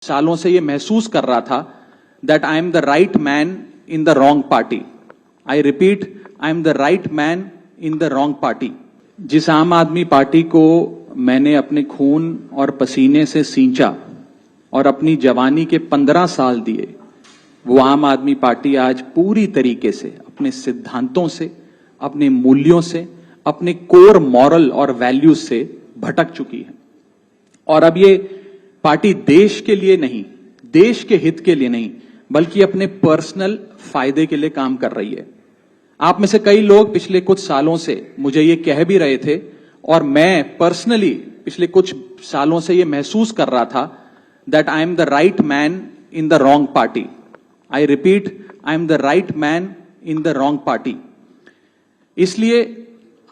सालों से ये महसूस कर रहा था that I am the right man in the wrong party. I repeat, I am the right man in the wrong party. जिस आम आदमी पार्टी को मैंने अपने खून और पसीने से सींचा और अपनी जवानी के 15 साल दिए, वो आम आदमी पार्टी आज पूरी तरीके से अपने सिद्धांतों से, अपने मूल्यों से, अपने कोर मॉरल और वैल्यूज से भटक चुकी है। और अब ये पार्टी देश के लिए नहीं, देश के हित के लिए नहीं, बल्कि अपने पर्सनल फायदे के लिए काम कर रही है। आप में से कई लोग पिछले कुछ सालों से मुझे ये कह भी रहे थे, और मैं पर्सनली पिछले कुछ सालों से ये महसूस कर रहा था that I am the right man in the wrong party. I repeat, I am the right man in the wrong party. इसलिए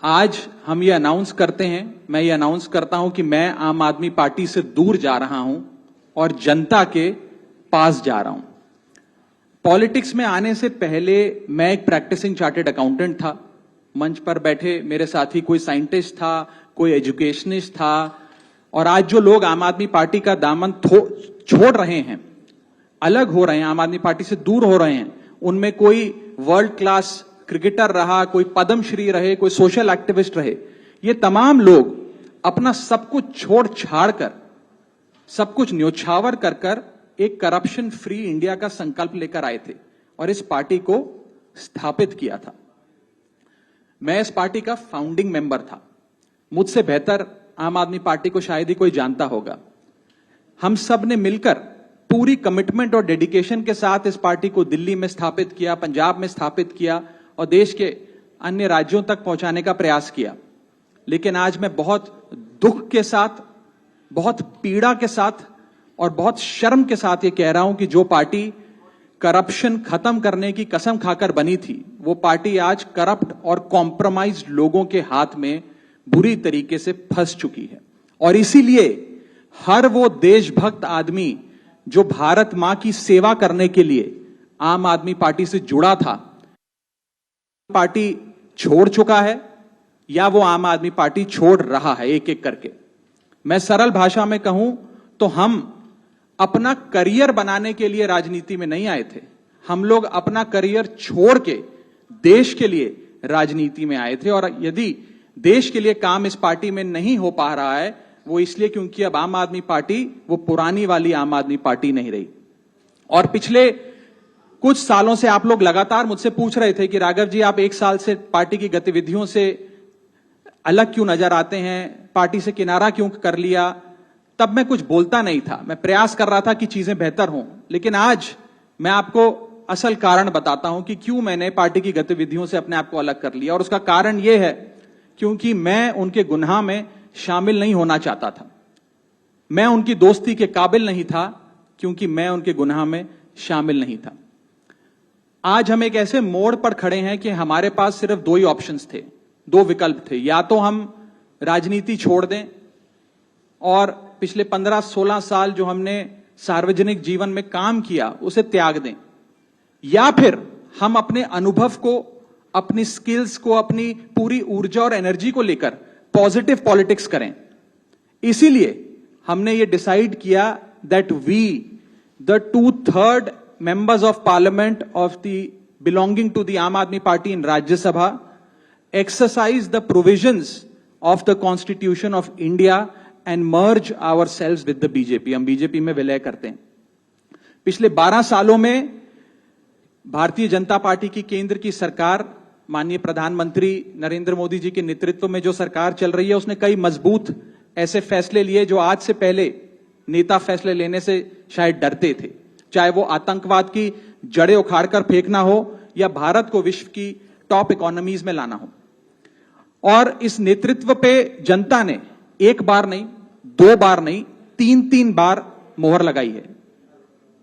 आज हम ये अनाउंस करते हैं, मैं ये अनाउंस करता हूं कि मैं आम आदमी पार्टी से दूर जा रहा हूं और जनता के पास जा रहा हूं। पॉलिटिक्स में आने से पहले मैं एक प्रैक्टिसिंग चार्टर्ड अकाउंटेंट था। मंच पर बैठे मेरे साथी कोई साइंटिस्ट था, कोई एजुकेशनिस्ट था, और आज जो लोग आम आदमी पार्टी का दामन छोड़ रहे हैं, अलग हो रहे हैं, आम आदमी पार्टी से दूर हो रहे हैं, उनमें कोई वर्ल्ड क्लास क्रिकेटर रहा, कोई पद्मश्री रहे, कोई सोशल एक्टिविस्ट रहे, ये तमाम लोग अपना सब कुछ छोड़ छाड़ कर, सब कुछ न्योछावर कर कर एक करप्शन फ्री इंडिया का संकल्प लेकर आए थे और इस पार्टी को स्थापित किया था। मैं इस पार्टी का फाउंडिंग मेंबर था। मुझसे बेहतर आम आदमी पार्टी को शायद ही कोई जानता होगा। हम सब ने मिलकर पूरी कमिटमेंट और डेडिकेशन के साथ इस पार्टी को दिल्ली में स्थापित किया, पंजाब में स्थापित किया और देश के अन्य राज्यों तक पहुंचाने का प्रयास किया। लेकिन आज मैं बहुत दुख के साथ, बहुत पीड़ा के साथ और बहुत शर्म के साथ ये कह रहा हूं कि जो पार्टी करप्शन खत्म करने की कसम खाकर बनी थी, वो पार्टी आज करप्ट और कॉम्प्रोमाइज्ड लोगों के हाथ में बुरी तरीके से फंस चुकी है। और इसीलिए हर वो देशभक्त आदमी जो भारत मां की सेवा करने के लिए आम आदमी पार्टी से जुड़ा था, पार्टी छोड़ चुका है या वो आम आदमी पार्टी छोड़ रहा है एक एक करके। मैं सरल भाषा में कहूं तो हम अपना करियर बनाने के लिए राजनीति में नहीं आए थे। हम लोग अपना करियर छोड़ के देश के लिए राजनीति में आए थे। और यदि देश के लिए काम इस पार्टी में नहीं हो पा रहा है, वो इसलिए क्योंकि अब आम आदमी पार्टी वो पुरानी वाली आम आदमी पार्टी नहीं रही। और पिछले कुछ सालों से आप लोग लगातार मुझसे पूछ रहे थे कि राघव जी, आप एक साल से पार्टी की गतिविधियों से अलग क्यों नजर आते हैं, पार्टी से किनारा क्यों कर लिया। तब मैं कुछ बोलता नहीं था, मैं प्रयास कर रहा था कि चीजें बेहतर हों। लेकिन आज मैं आपको असल कारण बताता हूं कि क्यों मैंने पार्टी की गतिविधियों से अपने आप को अलग कर लिया। और उसका कारण यह है क्योंकि मैं उनके गुनाह में शामिल नहीं होना चाहता था। मैं उनकी दोस्ती के काबिल नहीं था क्योंकि मैं उनके गुनाह में शामिल नहीं था। आज हम एक ऐसे मोड़ पर खड़े हैं कि हमारे पास सिर्फ दो ही ऑप्शंस थे, दो विकल्प थे। या तो हम राजनीति छोड़ दें और पिछले 15-16 साल जो हमने सार्वजनिक जीवन में काम किया उसे त्याग दें, या फिर हम अपने अनुभव को, अपनी स्किल्स को, अपनी पूरी ऊर्जा और एनर्जी को लेकर पॉजिटिव पॉलिटिक्स करें। इसीलिए हमने ये डिसाइड किया that we the 2/3 members of parliament of the belonging to the Aam Aadmi Party in Rajya Sabha exercise the provisions of the Constitution of India and merge ourselves with the BJP। हम BJP में विलय करते हैं। पिछले 12 सालों में Bharatiya Janata party की केंद्र की सरकार, माननीय प्रधानमंत्री नरेंद्र मोदी जी के नेतृत्व में जो सरकार चल रही है, उसने कई मजबूत ऐसे फैसले लिए जो आज से पहले नेता फैसले लेने से शायद डरते थे। चाहे वो आतंकवाद की जड़ें उखाड़कर फेंकना हो या भारत को विश्व की टॉप इकोनॉमीज में लाना हो। और इस नेतृत्व पे जनता ने एक बार नहीं, दो बार नहीं, 3-3 बार मोहर लगाई है।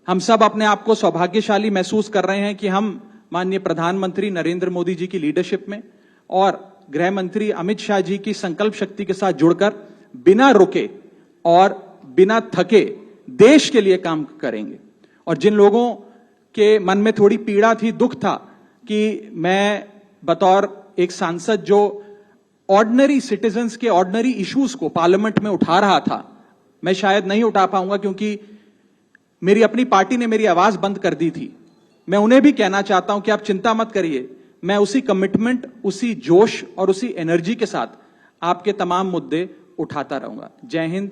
हम सब अपने आप को सौभाग्यशाली महसूस कर रहे हैं कि हम माननीय प्रधानमंत्री नरेंद्र मोदी जी की लीडरशिप में और गृह मंत्री अमित शाह जी की संकल्प शक्ति के साथ जुड़कर बिना रुके और बिना थके देश के लिए काम करेंगे। और जिन लोगों के मन में थोड़ी पीड़ा थी, दुख था कि मैं बतौर एक सांसद जो ऑर्डिनरी सिटीजन्स के ऑर्डिनरी इश्यूज को पार्लियामेंट में उठा रहा था, मैं शायद नहीं उठा पाऊंगा क्योंकि मेरी अपनी पार्टी ने मेरी आवाज बंद कर दी थी, मैं उन्हें भी कहना चाहता हूं कि आप चिंता मत करिए, मैं उसी कमिटमेंट, उसी जोश और उसी एनर्जी के साथ आपके तमाम मुद्दे उठाता रहूंगा। जय हिंद।